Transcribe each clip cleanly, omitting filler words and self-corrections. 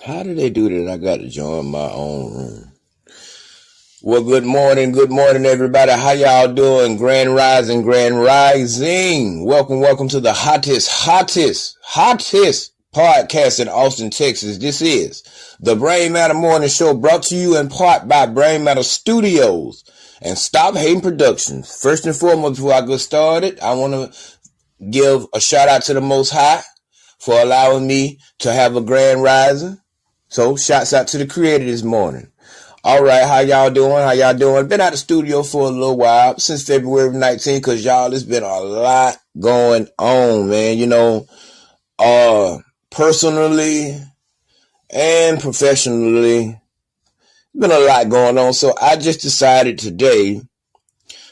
How do they do that? I got to join my own room. Well, good morning, everybody. How y'all doing? Grand Rising, Grand Rising. Welcome to the hottest podcast in Austin, Texas. This is the Brain Matter Morning Show, brought to you in part by Brain Matter Studios and Stop Hating Productions. First and foremost, before I get started, I want to give a shout out to the Most High for allowing me to have a grand rising. So, shouts out to the Creator this morning. All right, how y'all doing? Been out the studio for a little while, since February 19th, because y'all, there's been a lot going on, man. Personally and professionally, been a lot going on. So I just decided today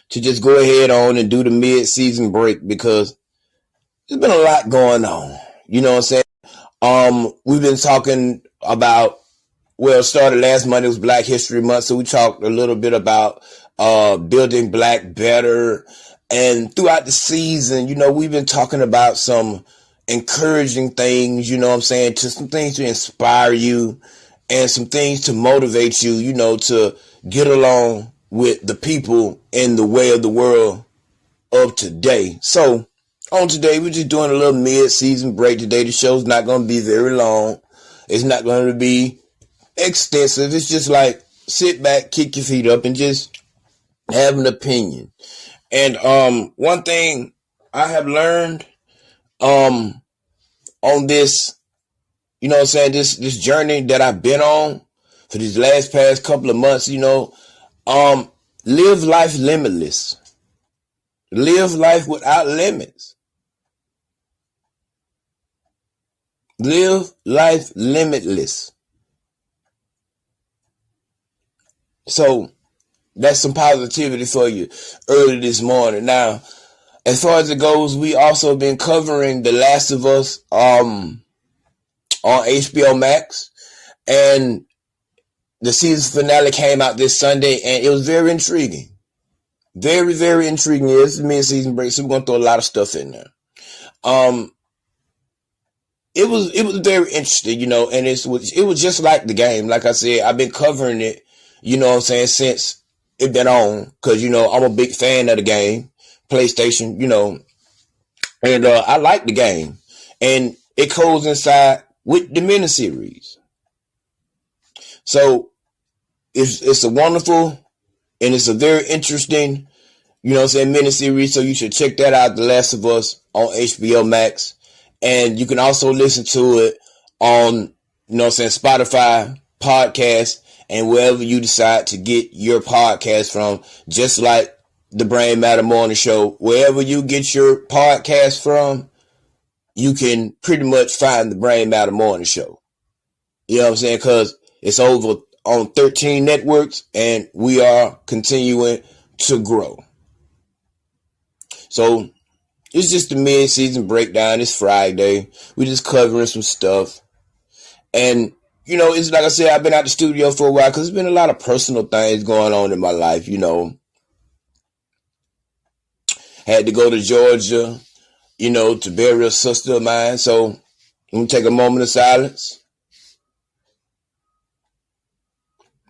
to just go ahead on and do the mid-season break, because there's been a lot going on. You know what I'm saying? We've been talking about, it started last month. It was Black History Month. So we talked a little bit about building black better. And throughout the season, we've been talking about some encouraging things, to some things to inspire you and some things to motivate you, to get along with the people in the way of the world of today. So on today, we're just doing a little mid-season break today. The show's not going to be very long. It's not going to be extensive. It's just like sit back, kick your feet up, and just have an opinion. And one thing I have learned on this, this journey that I've been on for these past couple of months, live life limitless. Live life without limits. Live life limitless. So that's some positivity for you early this morning. Now, as far as it goes, we also been covering The Last of Us on HBO Max, and the season finale came out this Sunday, and it was very intriguing. Very, very intriguing. Yeah, it's a mid-season break, so we're gonna throw a lot of stuff in there. It was very interesting, and it was just like the game. Like I said, I've been covering it, since it been on, because I'm a big fan of the game, PlayStation, and I like the game, and it coincides with the miniseries. So it's a wonderful, and it's a very interesting, miniseries. So you should check that out, The Last of Us on HBO Max. And you can also listen to it on, Spotify, podcast, and wherever you decide to get your podcast from, just like the Brain Matter Morning Show. Wherever you get your podcast from, you can pretty much find the Brain Matter Morning Show. You know what I'm saying? Because it's over on 13 networks, and we are continuing to grow. So it's just a mid-season breakdown. It's Friday. We're just covering some stuff. And, it's like I said, I've been out the studio for a while because there's been a lot of personal things going on in my life, Had to go to Georgia, to bury a sister of mine. So I'm going to take a moment of silence.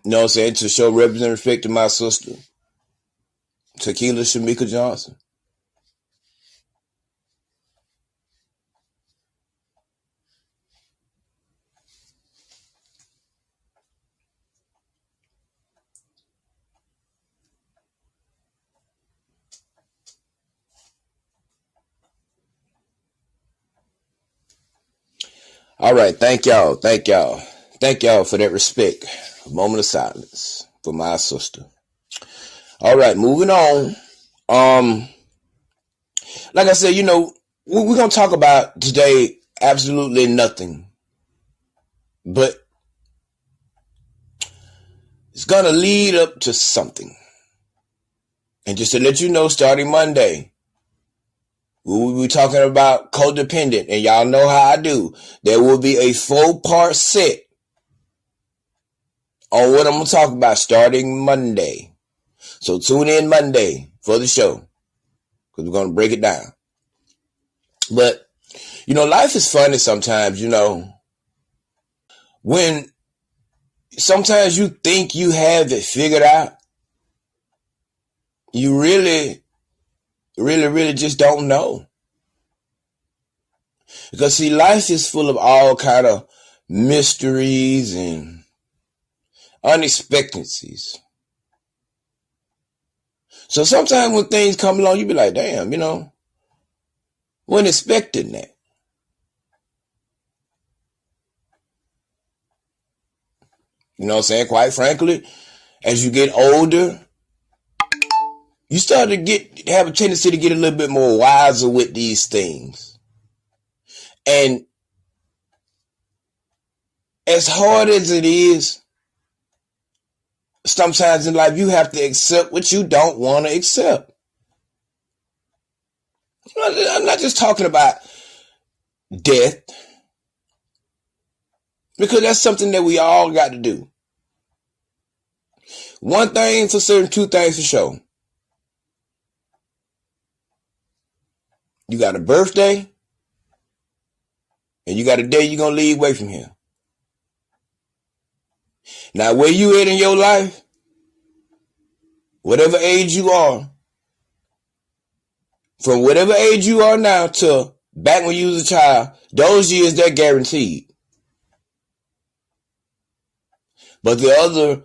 To show reverence and respect to my sister, Tequila Shamika Johnson. All right, thank y'all for that respect. A moment of silence for my sister. All right, moving on. Like I said, we're gonna talk about today absolutely nothing, but it's gonna lead up to something. And just to let you know, starting Monday, we will be talking about codependent, and y'all know how I do. There will be a 4-part set on what I'm going to talk about starting Monday. So tune in Monday for the show, because we're going to break it down. But, life is funny sometimes, when sometimes you think you have it figured out, you really just don't know. Because see, life is full of all kind of mysteries and unexpectancies. So sometimes when things come along, you be like, damn, wasn't expecting that. You know what I'm saying? Quite frankly, as you get older, you start to have a tendency to get a little bit more wiser with these things. And as hard as it is, sometimes in life you have to accept what you don't want to accept. I'm not just talking about death, because that's something that we all got to do. One thing for certain, two things for sure. You got a birthday, and you got a day you're going to leave away from here. Now, where you at in your life, whatever age you are, from whatever age you are now to back when you was a child, those years, they're guaranteed. But the others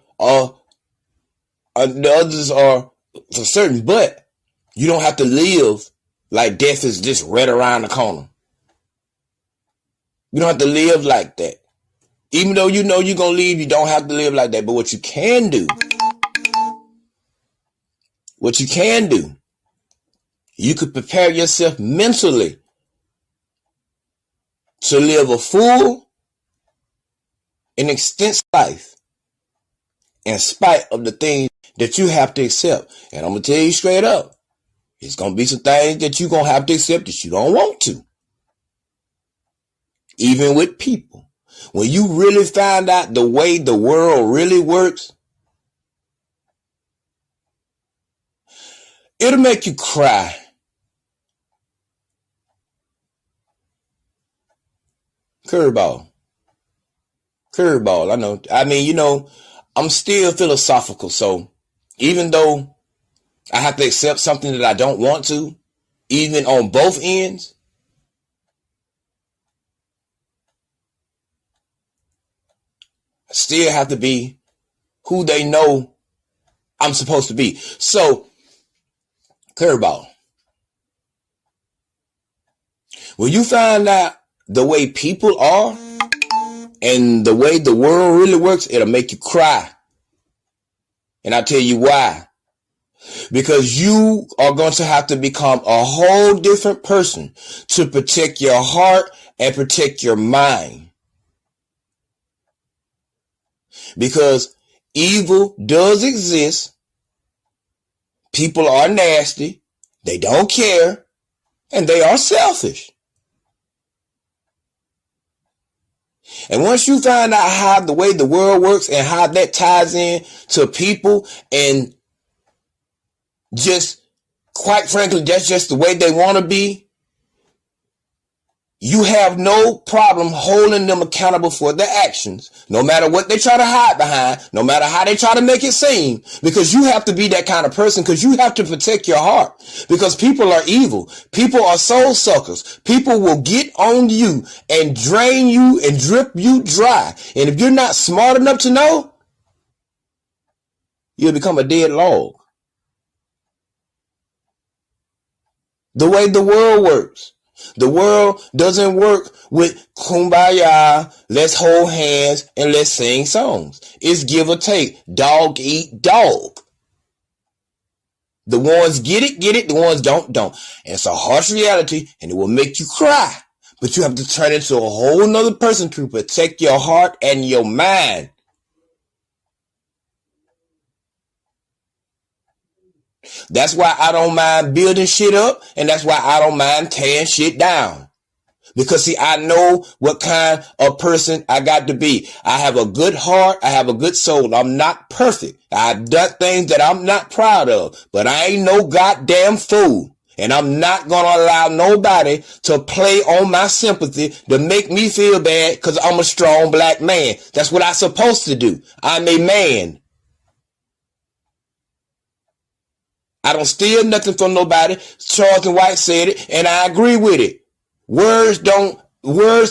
are for certain, but you don't have to live like death is just right around the corner. You don't have to live like that. Even though you know you're going to leave, you don't have to live like that. But what you can do, you could prepare yourself mentally to live a full and extensive life in spite of the things that you have to accept. And I'm going to tell you straight up, it's going to be some things that you're going to have to accept that you don't want to. Even with people. When you really find out the way the world really works, it'll make you cry. Curveball, I know. I mean, I'm still philosophical. So even though I have to accept something that I don't want to, even on both ends, I still have to be who they know I'm supposed to be. So, curveball. When you find out the way people are and the way the world really works, it'll make you cry. And I'll tell you why. Because you are going to have to become a whole different person to protect your heart and protect your mind. Because evil does exist. People are nasty. They don't care. And they are selfish. And once you find out how the way the world works and how that ties in to people, and just quite frankly, that's just the way they want to be, you have no problem holding them accountable for their actions, no matter what they try to hide behind, no matter how they try to make it seem, because you have to be that kind of person, because you have to protect your heart, because people are evil. People are soul suckers. People will get on you and drain you and drip you dry. And if you're not smart enough to know, you'll become a dead log. The way the world works. The world doesn't work with kumbaya, let's hold hands and let's sing songs. It's give or take. Dog eat dog. The ones get it. The ones don't. And it's a harsh reality, and it will make you cry. But you have to turn into a whole nother person to protect your heart and your mind. That's why I don't mind building shit up, and that's why I don't mind tearing shit down. Because see, I know what kind of person I got to be. I have a good heart. I have a good soul. I'm not perfect. I've done things that I'm not proud of, but I ain't no goddamn fool. And I'm not going to allow nobody to play on my sympathy to make me feel bad because I'm a strong black man. That's what I'm supposed to do. I'm a man. I don't steal nothing from nobody. Charles and White said it, and I agree with it. Words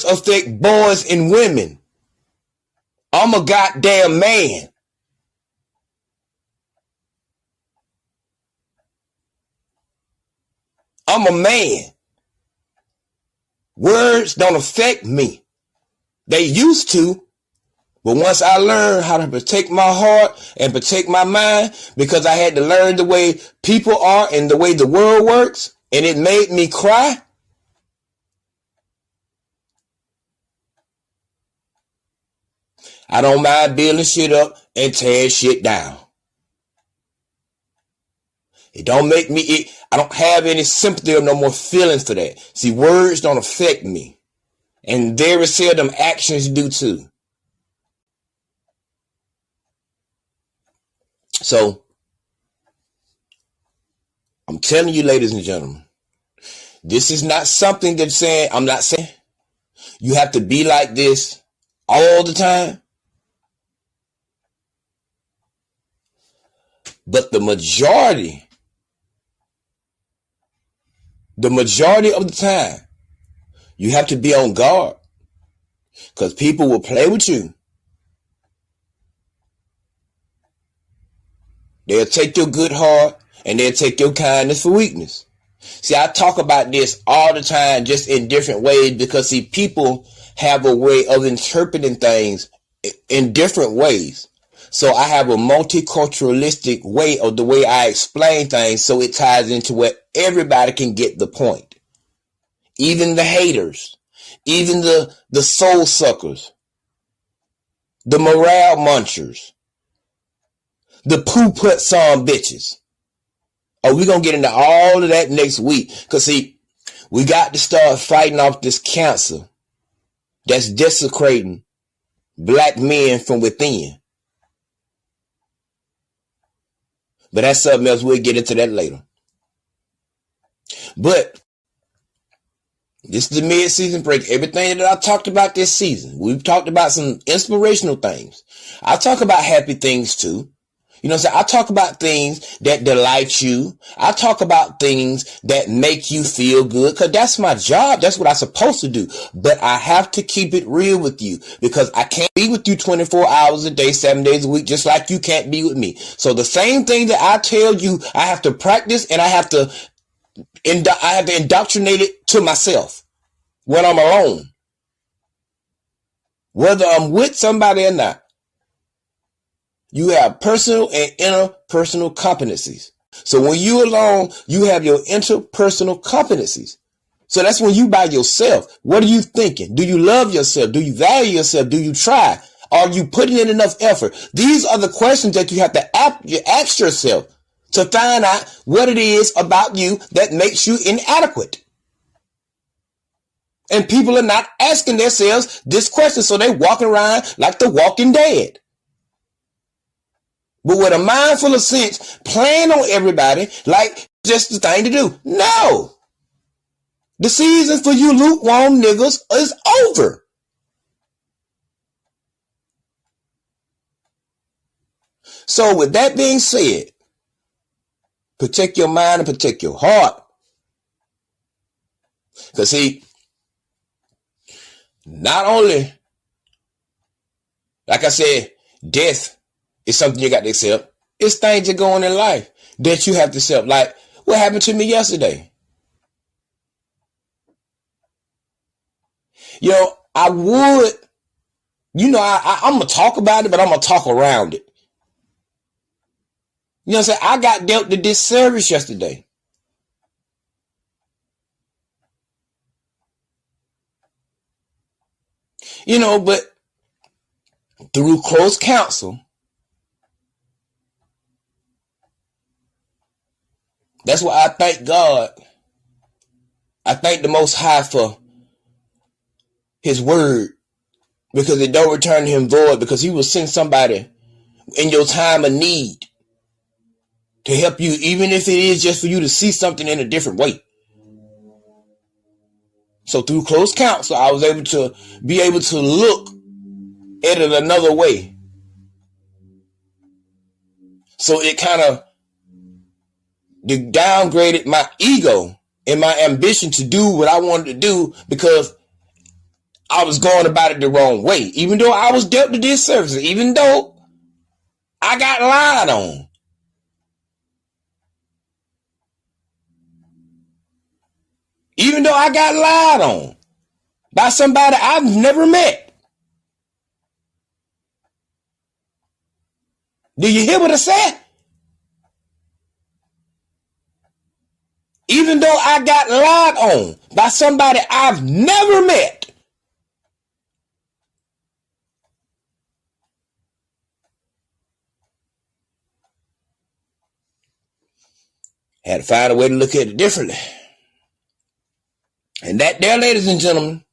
affect boys and women. I'm a goddamn man. I'm a man. Words don't affect me. They used to, but once I learned how to protect my heart and protect my mind, because I had to learn the way people are and the way the world works, and it made me cry. I don't mind building shit up and tearing shit down. It don't make me, I don't have any sympathy or no more feelings for that. See, words don't affect me. And very seldom actions do too. So, I'm telling you, ladies and gentlemen, this is not something that's saying, I'm not saying you have to be like this all the time. But the majority of the time, you have to be on guard. Because people will play with you. They'll take your good heart and they'll take your kindness for weakness. See, I talk about this all the time, just in different ways, because see, people have a way of interpreting things in different ways. So I have a multiculturalistic way of the way I explain things, so it ties into where everybody can get the point. Even the haters, even the soul suckers, the morale munchers, the poo-put some bitches. Oh, we're going to get into all of that next week. Because, see, we got to start fighting off this cancer that's desecrating black men from within. But that's something else. We'll get into that later. But this is the mid-season break. Everything that I talked about this season, we've talked about some inspirational things. I talk about happy things too. You know what I'm saying? I talk about things that delight you. I talk about things that make you feel good, because that's my job. That's what I'm supposed to do. But I have to keep it real with you, because I can't be with you 24 hours a day, 7 days a week, just like you can't be with me. So the same thing that I tell you, I have to practice, and I have to indoctrinate it to myself when I'm alone, whether I'm with somebody or not. You have personal and interpersonal competencies. So when you're alone, you have your interpersonal competencies. So that's when you by yourself. What are you thinking? Do you love yourself? Do you value yourself? Do you try? Are you putting in enough effort? These are the questions that you have to ask yourself to find out what it is about you that makes you inadequate. And people are not asking themselves this question, so they're walking around like the Walking Dead. But with a mind full of sense, playing on everybody like just the thing to do. No. The season for you lukewarm niggas is over. So with that being said, protect your mind and protect your heart. Because see, not only, like I said, death is something you got to accept. It's things that go on in life that you have to accept. Like what happened to me yesterday. You know, I would, you know, I'm going to talk about it, but I'm going to talk around it. You know what I'm saying? I got dealt the disservice yesterday. You know, but through close counsel, that's why I thank God. I thank the Most High for His word, because it don't return to Him void, because He will send somebody in your time of need to help you, even if it is just for you to see something in a different way. So through close counsel, I was able to look at it another way. So it kind of downgraded my ego and my ambition to do what I wanted to do, because I was going about it the wrong way. Even though I was dealt the disservice, even though I got lied on. Even though I got lied on by somebody I've never met. Do you hear what I said? Even though I got lied on by somebody I've never met. Had to find a way to look at it differently. And that there, ladies and gentlemen,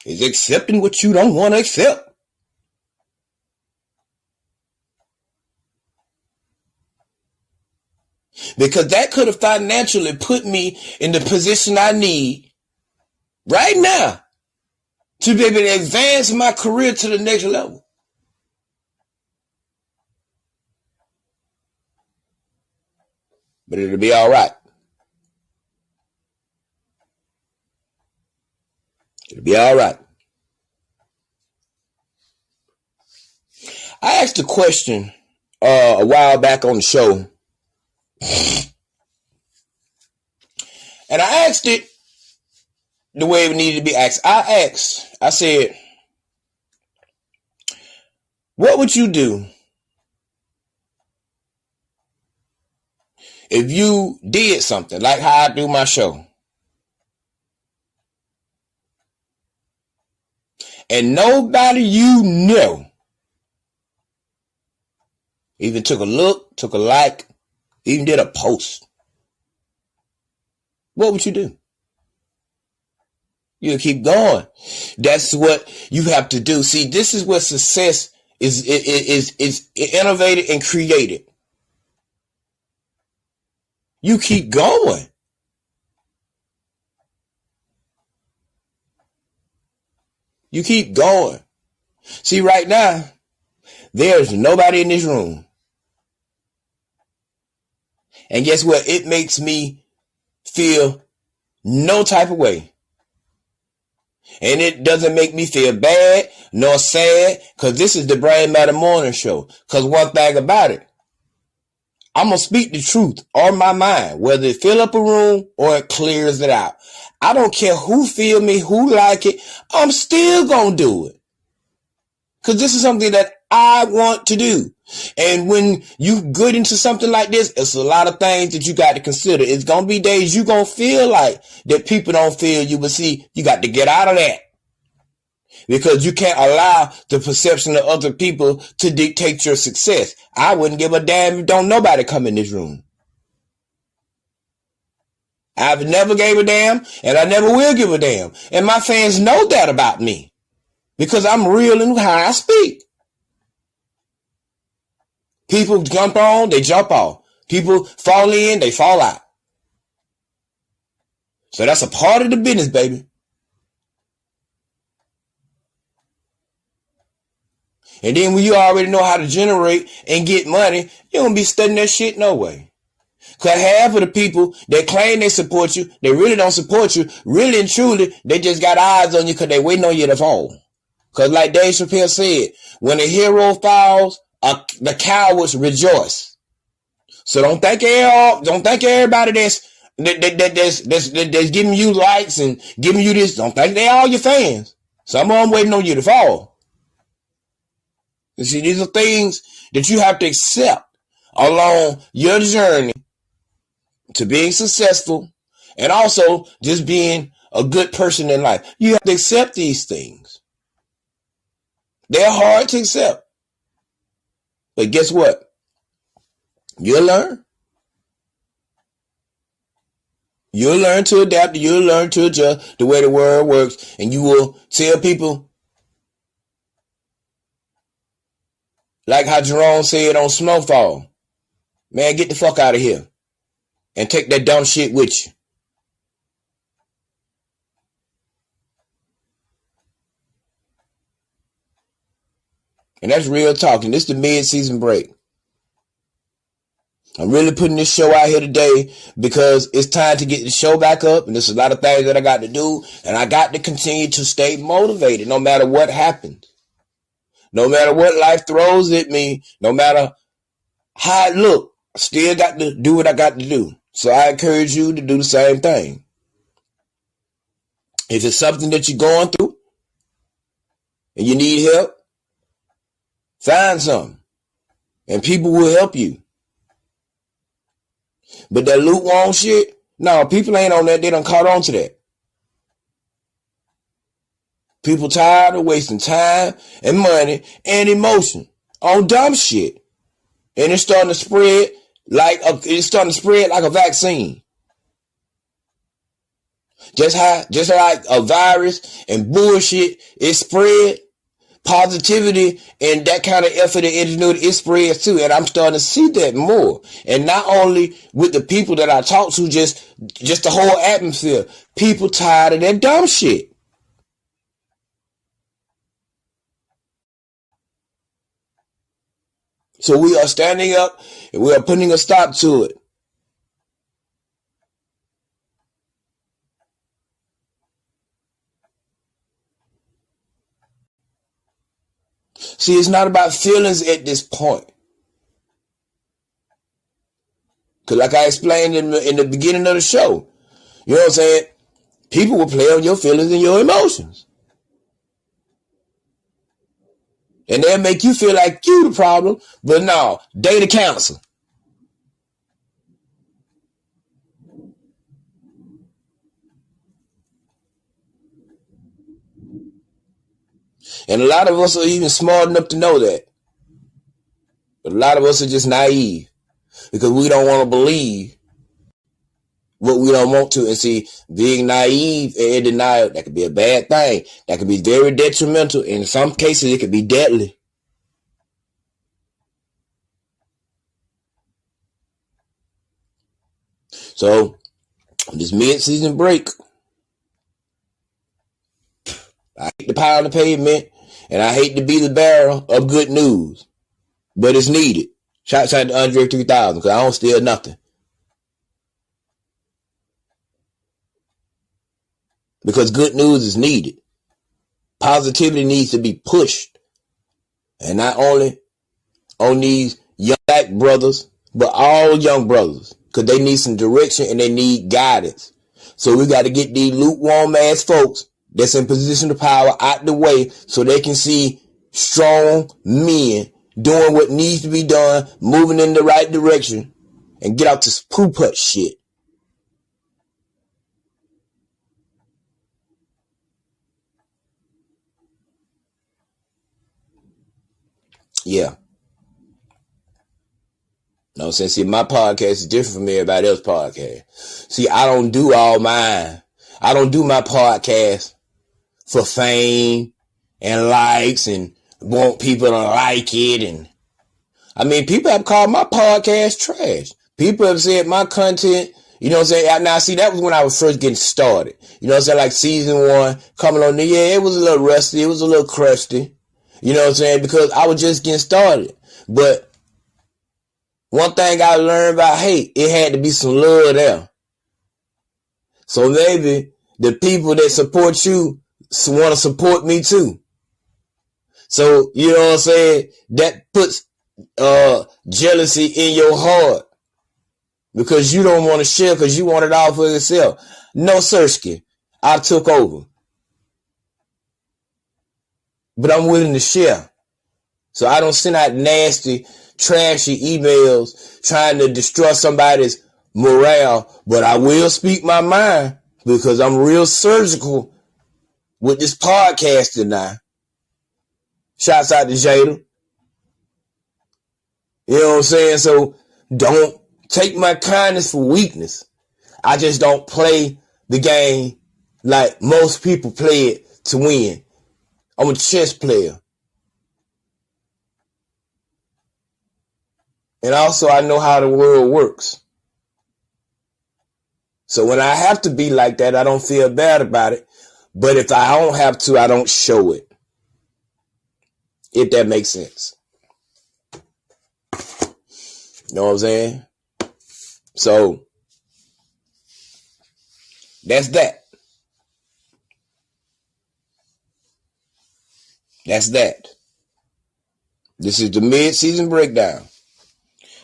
is accepting what you don't want to accept. Because that could have financially put me in the position I need right now to be able to advance my career to the next level. But it'll be all right. It'll be all right. I asked a question a while back on the show. And I asked it the way it needed to be asked. I said, what would you do if you did something like how I do my show, and nobody you know even took a look, took a like, even did a post? What would you do? You'll keep going. That's what you have to do. See, this is where success is innovated and created. You keep going. You keep going. See, right now, there's nobody in this room. And guess what? It makes me feel no type of way. And it doesn't make me feel bad nor sad, because this is the Brain Matter Morning Show. Because one thing about it, I'm going to speak the truth on my mind, whether it fill up a room or it clears it out. I don't care who feel me, who like it. I'm still going to do it. Because this is something that I want to do. And when you get into something like this, it's a lot of things that you got to consider. It's going to be days you're going to feel like that people don't feel you. But see, you got to get out of that. Because you can't allow the perception of other people to dictate your success. I wouldn't give a damn if don't nobody come in this room. I've never gave a damn, and I never will give a damn. And my fans know that about me. Because I'm real in how I speak. People jump on, they jump off. People fall in, they fall out. So that's a part of the business, baby. And then when you already know how to generate and get money, you don't be studying that shit no way. Because half of the people that claim they support you, they really don't support you. Really and truly, they just got eyes on you because they waiting on you to fall. Because like Dave Chappelle said, when a hero falls, the cowards rejoice. So don't think everybody that's giving you likes and giving you this, don't think they all your fans. Some of them waiting on you to fall. You see, these are things that you have to accept along your journey to being successful and also just being a good person in life. You have to accept these things. They're hard to accept. But guess what? You'll learn. You'll learn to adapt. You'll learn to adjust the way the world works. And you will tell people, like how Jerome said on Snowfall, Man, get the fuck out of here. And take that dumb shit with you. And that's real talking. This is the mid-season break. I'm really putting this show out here today because it's time to get the show back up, and there's a lot of things that I got to do, and I got to continue to stay motivated no matter what happens. No matter what life throws at me, no matter how it look, I still got to do what I got to do. So I encourage you to do the same thing. If it's something that you're going through and you need help, find something, and people will help you. But that lukewarm shit, no, people ain't on that. They done caught on to that. People tired of wasting time and money and emotion on dumb shit. And it's starting to spread like a vaccine. Just like a virus and bullshit is spread, positivity and that kind of effort and ingenuity, it spreads too. And I'm starting to see that more. And not only with the people that I talk to, just the whole atmosphere. People tired of that dumb shit. So we are standing up and we are putting a stop to it. See, it's not about feelings at this point. Because like I explained in the beginning of the show, you know what I'm saying? People will play on your feelings and your emotions. And they'll make you feel like you the problem, but no, they the cancer. And a lot of us are even smart enough to know that. But a lot of us are just naive because we don't want to believe what we don't want to. And see, being naive and in denial, that could be a bad thing. That could be very detrimental. In some cases, it could be deadly. So, this mid-season break, I hate to pound the pavement, and I hate to be the bearer of good news, but it's needed. Shouts out to Andre 3000 because I don't steal nothing. Because good news is needed. Positivity needs to be pushed. And not only on these young black brothers, but all young brothers. Because they need some direction and they need guidance. So we got to get these lukewarm ass folks that's in position of power out the way so they can see strong men doing what needs to be done, moving in the right direction, and get out this poo-put shit. Yeah. No, see, my podcast is different from everybody else's podcast. See, I don't do all mine. I don't do my podcast for fame and likes and want people to like it. And I mean, people have called my podcast trash. People have said my content, you know what I'm saying? Now, see, that was when I was first getting started. You know what I'm saying? Like season 1, coming on the, yeah, it was a little rusty. It was a little crusty. You know what I'm saying? Because I was just getting started. But one thing I learned about hate, it had to be some love there. So maybe the people that support you want to support me too. So, you know what I'm saying? That puts jealousy in your heart because you don't want to share because you want it all for yourself. No, Sirski, I took over. But I'm willing to share. So I don't send out nasty, trashy emails trying to destroy somebody's morale, but I will speak my mind because I'm real surgical with this podcasting now. Shouts out to Jada. You know what I'm saying? So don't take my kindness for weakness. I just don't play the game like most people play it to win. I'm a chess player. And also I know how the world works. So when I have to be like that, I don't feel bad about it. But if I don't have to, I don't show it. If that makes sense. You know what I'm saying? So that's that. That's that. This is the mid-season breakdown.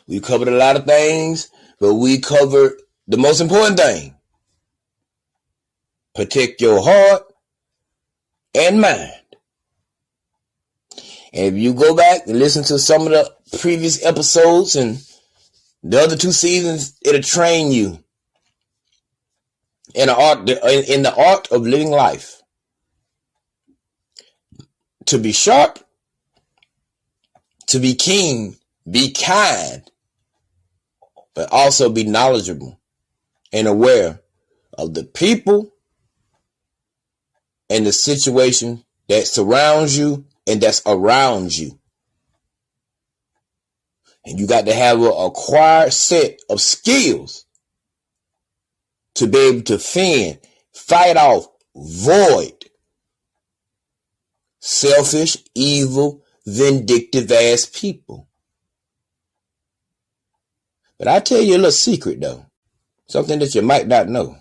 We covered a lot of things, but we covered the most important thing. Protect your heart and mind. And if you go back and listen to some of the previous episodes and the other 2 seasons, it'll train you in the art of living life. To be sharp, to be keen, be kind, but also be knowledgeable and aware of the people and the situation that surrounds you and that's around you. And you got to have an acquired set of skills to be able to fend, fight off, void selfish, evil, vindictive ass people. But I'll tell you a little secret though. Something that you might not know.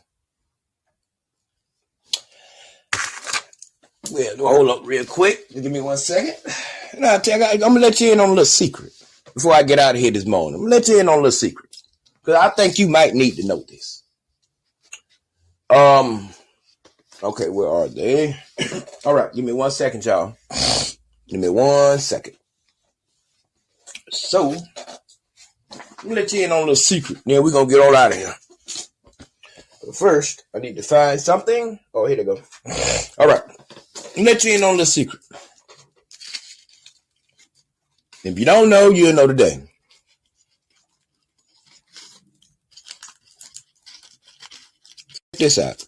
Well, hold up real quick. Give me 1 second. And I'm going to let you in on a little secret before I get out of here this morning. I'm going to let you in on a little secret. Because I think you might need to know this. Okay, where are they? All right, give me 1 second, y'all. Give me 1 second. So, let me let you in on a little secret. Then we're going to get all out of here. But first, I need to find something. Oh, here they go. All right. Let me let you in on a little secret. If you don't know, you'll know today. Check this out.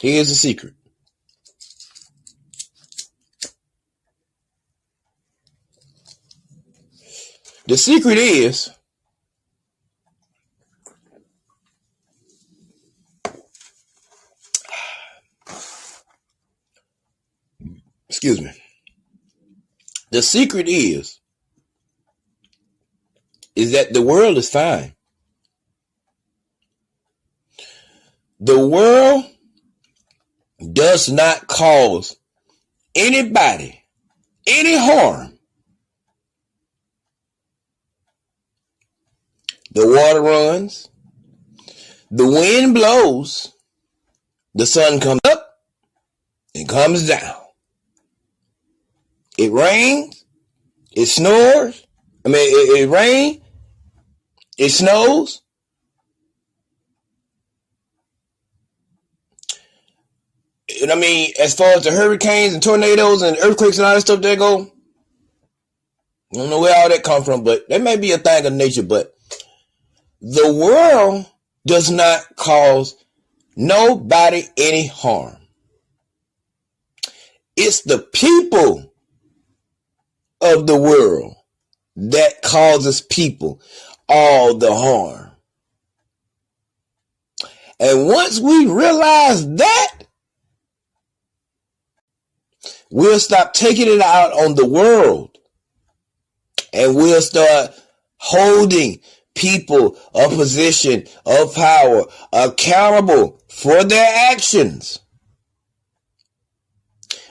Here's the secret. The secret is excuse me. The secret is that the world is fine. The world does not cause anybody any harm. The water runs, the wind blows, the sun comes up and comes down. It rains, it snows. It rains, it snows. And as far as the hurricanes and tornadoes and earthquakes and all that stuff that go, I don't know where all that come from, but that may be a thing of nature. But the world does not cause nobody any harm. It's the people of the world that causes people all the harm. And once we realize that, we'll stop taking it out on the world. And we'll start holding people of position, of power, accountable for their actions.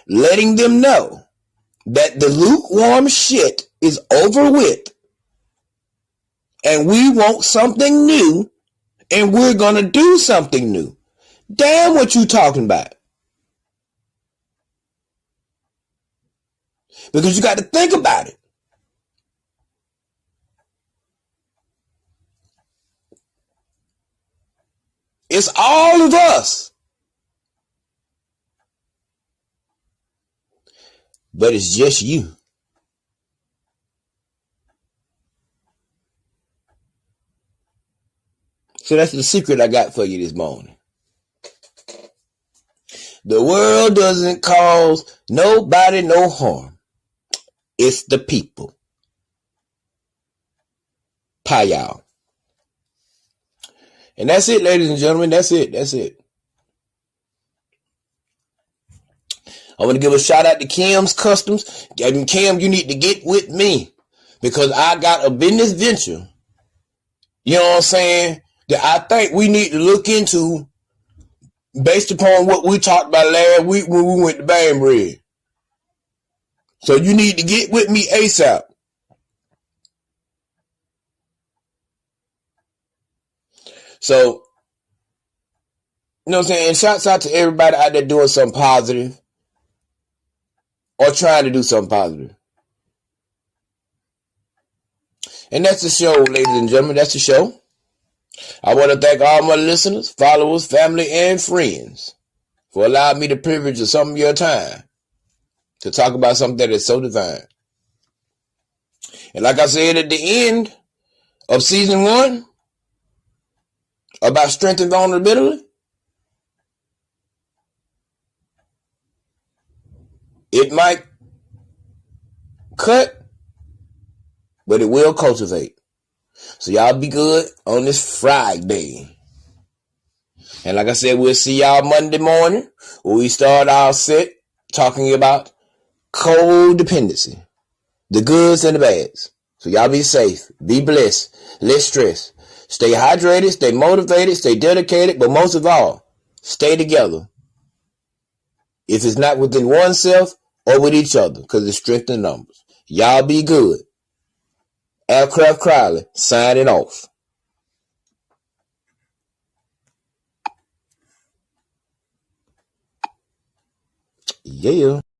Letting them know that the lukewarm shit is over with. And we want something new. And we're going to do something new. Damn what you talking about. Because you got to think about it. It's all of us. But it's just you. So that's the secret I got for you this morning. The world doesn't cause nobody no harm. It's the people. Payal. And that's it, ladies and gentlemen. That's it. I want to give a shout out to Kim's Customs. Kim, you need to get with me because I got a business venture, you know what I'm saying, that I think we need to look into based upon what we talked about last week when we went to Bainbridge. So you need to get with me ASAP. So, you know what I'm saying? And shouts out to everybody out there doing something positive or trying to do something positive. And that's the show, ladies and gentlemen. That's the show. I want to thank all my listeners, followers, family, and friends for allowing me the privilege of some of your time to talk about something that is so divine. And like I said at the end of season 1 about strength and vulnerability, it might cut, but it will cultivate. So y'all be good on this Friday. And like I said, we'll see y'all Monday morning where we start our set talking about codependency, the goods and the bads. So y'all be safe, be blessed, less stress. Stay hydrated, stay motivated, stay dedicated, but most of all, stay together. If it's not within oneself or with each other, because it's strength in numbers. Y'all be good. Aircraft Crowley, signing off. Yeah.